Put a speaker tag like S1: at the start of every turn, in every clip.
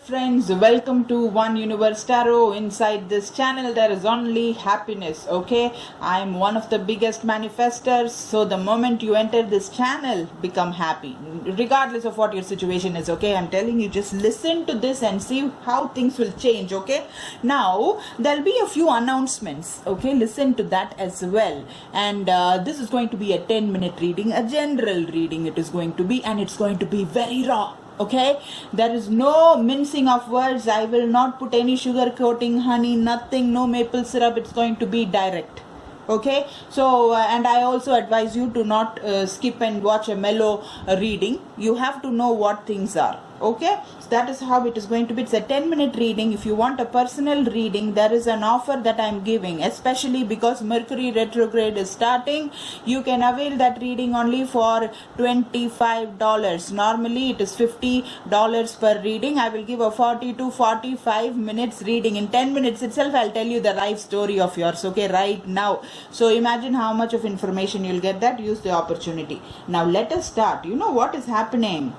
S1: friends, welcome to One Universe Tarot. Inside this channel there is only happiness, okay? I am one of the biggest manifestors, so the moment you enter this channel, become happy regardless of what your situation is, okay? I'm telling you, just listen to this and see how things will change, okay? Now there'll be a few announcements, okay? Listen to that as well. And this is going to be a 10-minute reading, a general reading it is going to be, and it's going to be very raw. Okay, there is no mincing of words. I will not put any sugar coating, honey, nothing, no maple syrup. It's going to be direct. Okay, so and I also advise you to not skip and watch a mellow reading. You have to know what things are. Okay, so that is how it is going to be. It's a 10-minute reading. If you want a personal reading, there is an offer that I am giving, especially because Mercury retrograde is starting. You can avail that reading only for $25. Normally it is $50 per reading. I will give a 40 to 45 minutes reading. In 10 minutes itself I'll tell you the life story of yours, okay, right now. So imagine how much of information you'll get. That use the opportunity. Now let us start. You know what is happening?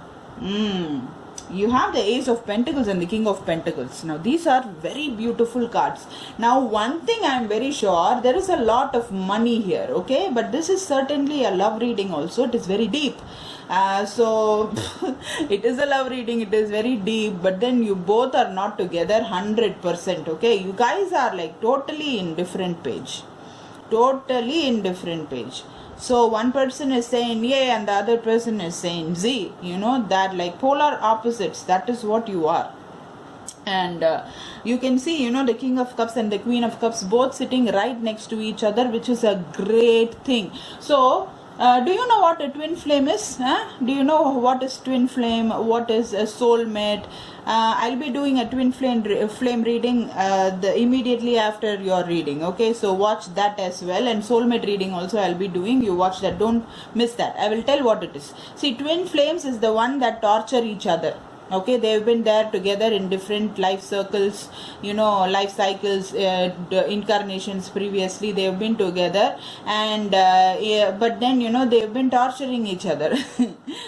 S1: You have the Ace of Pentacles and the King of Pentacles. Now these are very beautiful cards. Now one thing I am very sure, there is a lot of money here, okay, but this is certainly a love reading also. It is very deep. So it is a love reading, it is very deep, but then you both are not together 100%, okay? You guys are like totally in different page. Totally in different page. So one person is saying A and the other person is saying Z. You know that, like polar opposites. That is what you are. And you can see, you know, the King of Cups and the Queen of Cups both sitting right next to each other, which is a great thing. So do you know what a twin flame is? Do you know what is twin flame? What is a soulmate? I'll be doing a twin flame reading immediately after your reading. Okay, so watch that as well. And soulmate reading also I'll be doing. You watch that. Don't miss that. I will tell what it is. See, twin flames is the one that torture each other. Okay, they've been there together in different life circles, you know, life cycles, incarnations previously. They've been together, and but then, you know, they've been torturing each other.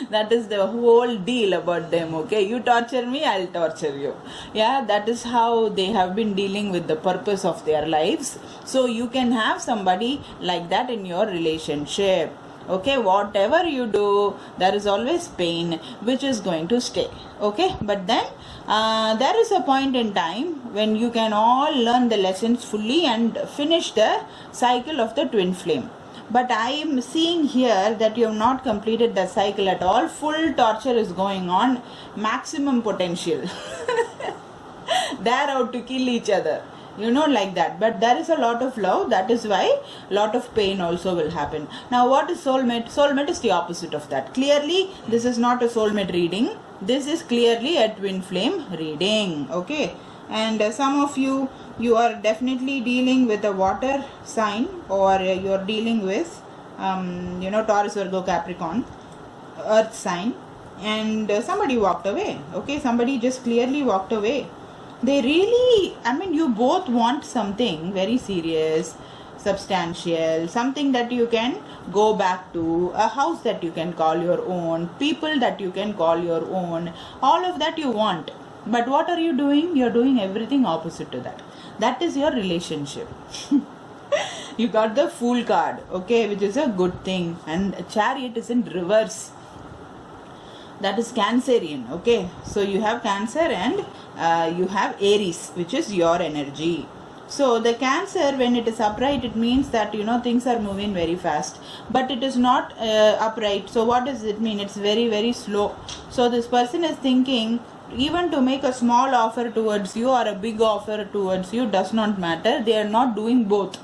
S1: That is the whole deal about them. Okay, you torture me, I'll torture you. Yeah, that is how they have been dealing with the purpose of their lives. So you can have somebody like that in your relationship. Okay, whatever you do, there is always pain which is going to stay. Okay, but then there is a point in time when you can all learn the lessons fully and finish the cycle of the twin flame. But I am seeing here that you have not completed the cycle at all. Full torture is going on, maximum potential. They're out to kill each other, you know, like that. But there is a lot of love. That is why a lot of pain also will happen. Now what is soulmate? Soulmate is the opposite of that. Clearly this is not a soulmate reading. This is clearly a twin flame reading. Okay, and some of you are definitely dealing with a water sign, or you're dealing with you know, Taurus, Virgo, Capricorn, earth sign, and somebody walked away. Okay, somebody just clearly walked away. They really, I mean, you both want something very serious, substantial, something that you can go back to, a house that you can call your own, people that you can call your own, all of that you want. But what are you doing? You're doing everything opposite to that. That is your relationship. You got the Fool card, okay, which is a good thing. And Chariot is in reverse. That is Cancerian. Okay, so you have Cancer and you have Aries, which is your energy. So the Cancer, when it is upright, it means that, you know, things are moving very fast, but it is not upright. So what does it mean? It's very, very slow. So this person is thinking, even to make a small offer towards you or a big offer towards you does not matter. They are not doing both.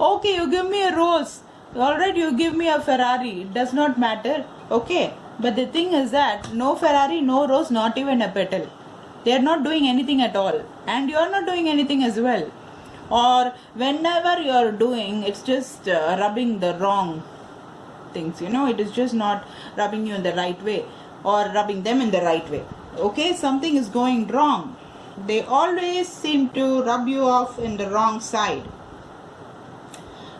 S1: Okay, you give me a rose, alright, you give me a Ferrari, it does not matter. Okay, but the thing is that no Ferrari, no rose, not even a petal. They are not doing anything at all, and you are not doing anything as well. Or whenever you are doing, it's just rubbing the wrong things, you know, it is just not rubbing you in the right way, or rubbing them in the right way. Okay, something is going wrong. They always seem to rub you off in the wrong side.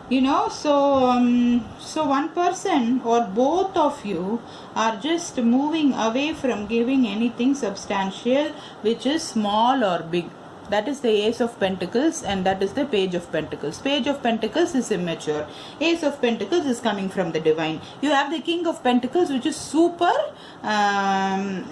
S1: So one person or both of you are just moving away from giving anything substantial which is small or big. That is the Ace of Pentacles, and that is the Page of Pentacles. Page of Pentacles is immature. Ace of Pentacles is coming from the divine. You have the King of Pentacles, which is super, very,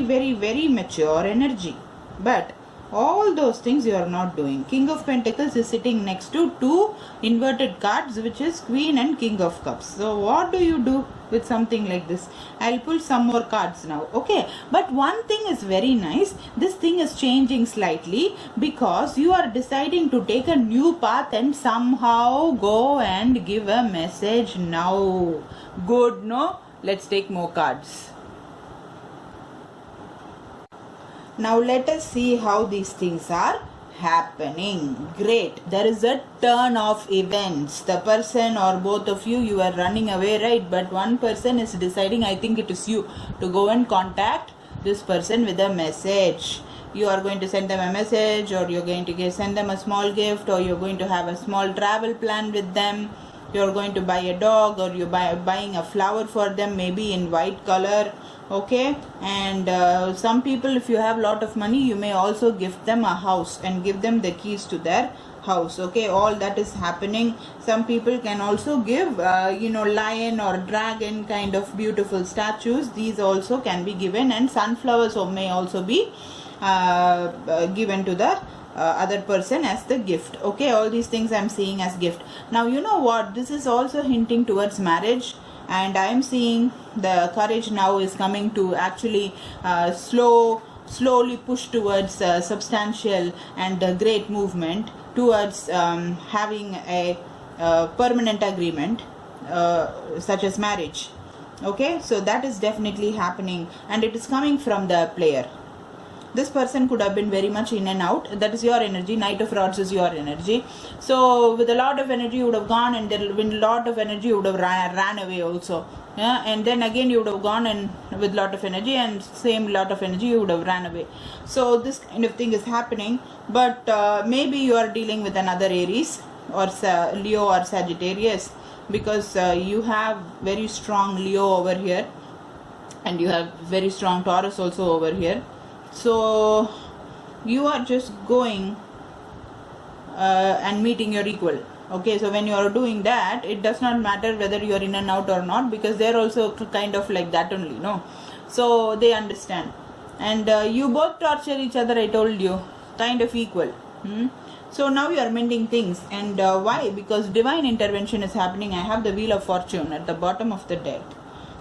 S1: very, very mature energy. But all those things you are not doing. King of Pentacles is sitting next to two inverted cards, which is Queen and King of Cups. So what do you do with something like this? I'll pull some more cards now. Okay, but one thing is very nice. This thing is changing slightly because you are deciding to take a new path and somehow go and give a message now. Good, no? Let's take more cards. Now let us see how these things are happening. Great. There is a turn of events. The person or both of you are running away, right? But one person is deciding, I think it is you, to go and contact this person with a message. You are going to send them a message, or you're going to send them a small gift, or you're going to have a small travel plan with them. You're going to buy a dog, or you're buying a flower for them, maybe in white color. Okay, and some people, if you have a lot of money, you may also gift them a house and give them the keys to their house. Okay, all that is happening. Some people can also give lion or dragon kind of beautiful statues. These also can be given, and sunflowers may also be given to the other person as the gift. Okay, all these things I'm seeing as gift. Now you know what, this is also hinting towards marriage. And I am seeing the courage now is coming to actually slowly push towards substantial and great movement towards having a permanent agreement such as marriage. Okay, so that is definitely happening, and it is coming from the player. This person could have been very much in and out. That is your energy. Knight of Rods is your energy. So with a lot of energy you would have gone, and then with a lot of energy you would have ran away also. Yeah, and then again you would have gone and with lot of energy, and same lot of energy you would have ran away. So this kind of thing is happening, but maybe you are dealing with another Aries or Leo or Sagittarius, because you have very strong Leo over here, and you have very strong Taurus also over here. So you are just going and meeting your equal. Okay, so when you are doing that, it does not matter whether you are in and out or not, because they are also kind of like that only, no? So they understand, and you both torture each other, I told you, kind of equal. So now you are mending things, and why? Because divine intervention is happening. I have the Wheel of Fortune at the bottom of the deck,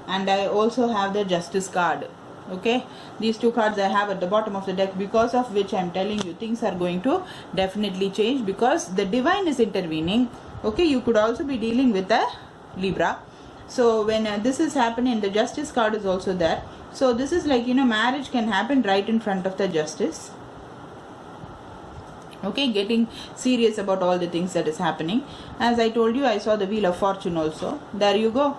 S1: and I also have the Justice card. Okay, these two cards I have at the bottom of the deck, because of which I am telling you things are going to definitely change, because the divine is intervening. Okay, you could also be dealing with a Libra. So when this is happening, the Justice card is also there. So this is like, marriage can happen right in front of the Justice. Okay, getting serious about all the things that is happening. As I told you, I saw the Wheel of Fortune also. There you go.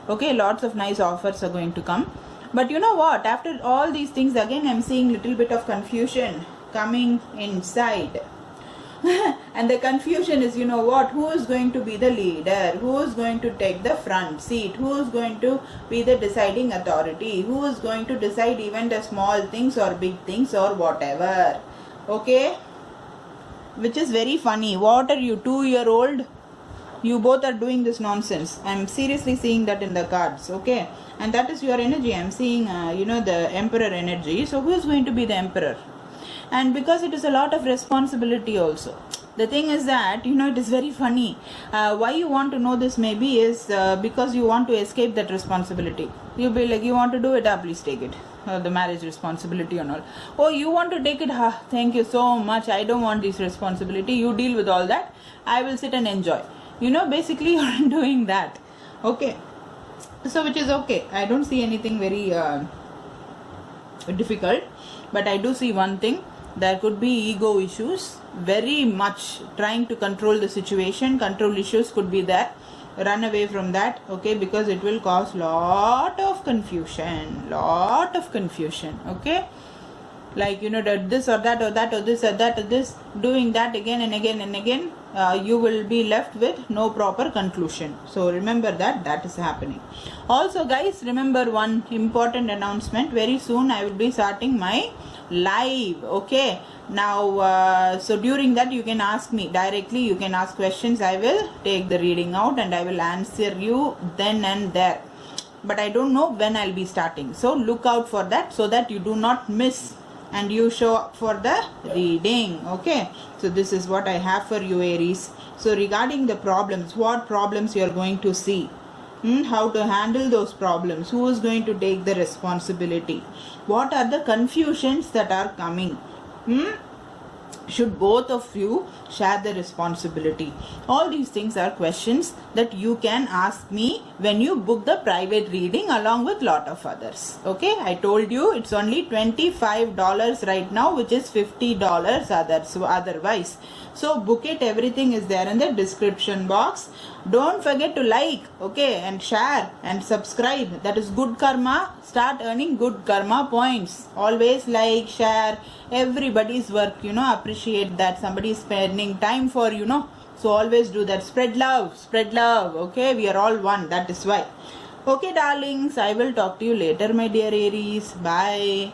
S1: Okay, lots of nice offers are going to come. But you know what, after all these things, again I'm seeing little bit of confusion coming inside. And the confusion is, who is going to be the leader, who is going to take the front seat, who is going to be the deciding authority, who is going to decide even the small things or big things or whatever. Okay, which is very funny. What are you, 2-year-old? You both are doing this nonsense. I'm seriously seeing that in the cards. Okay, and that is your energy. I'm seeing the Emperor energy. So who is going to be the Emperor? And because it is a lot of responsibility also. The thing is that, it is very funny. Why you want to know this maybe is because you want to escape that responsibility. You'll be like, you want to do it, please take it. The marriage responsibility and all. Oh, you want to take it? Thank you so much. I don't want this responsibility. You deal with all that. I will sit and enjoy. Basically you're doing that. Okay. So which is okay. I don't see anything very difficult. But I do see one thing. There could be ego issues. Very much trying to control the situation. Control issues could be there. Run away from that. Okay. Because it will cause lot of confusion. Okay. Like, this or that or that or this or that or this. Doing that again and again and again. you will be left with no proper conclusion. So remember that is happening. Also guys, remember one important announcement. Very soon I will be starting my live. Okay, now so during that you can ask me directly, you can ask questions. I will take the reading out and I will answer you then and there, but I don't know when I'll be starting. So look out for that so that you do not miss and you show up for the reading. Okay, so this is what I have for you, Aries. So regarding the problems, what problems you are going to see, how to handle those problems, who is going to take the responsibility, what are the confusions that are coming, should both of you share the responsibility? All these things are questions that you can ask me when you book the private reading along with lot of others. Okay, I told you it's only $25 right now, which is $50 otherwise. So book it, everything is there in the description box. Don't forget to like, okay, and share and subscribe. That is good karma. Start earning good karma points. Always like, share everybody's work, appreciate that somebody is spending time for, so always do that. Spread love, okay, we are all one, that is why. Okay darlings, I will talk to you later, my dear Aries. Bye.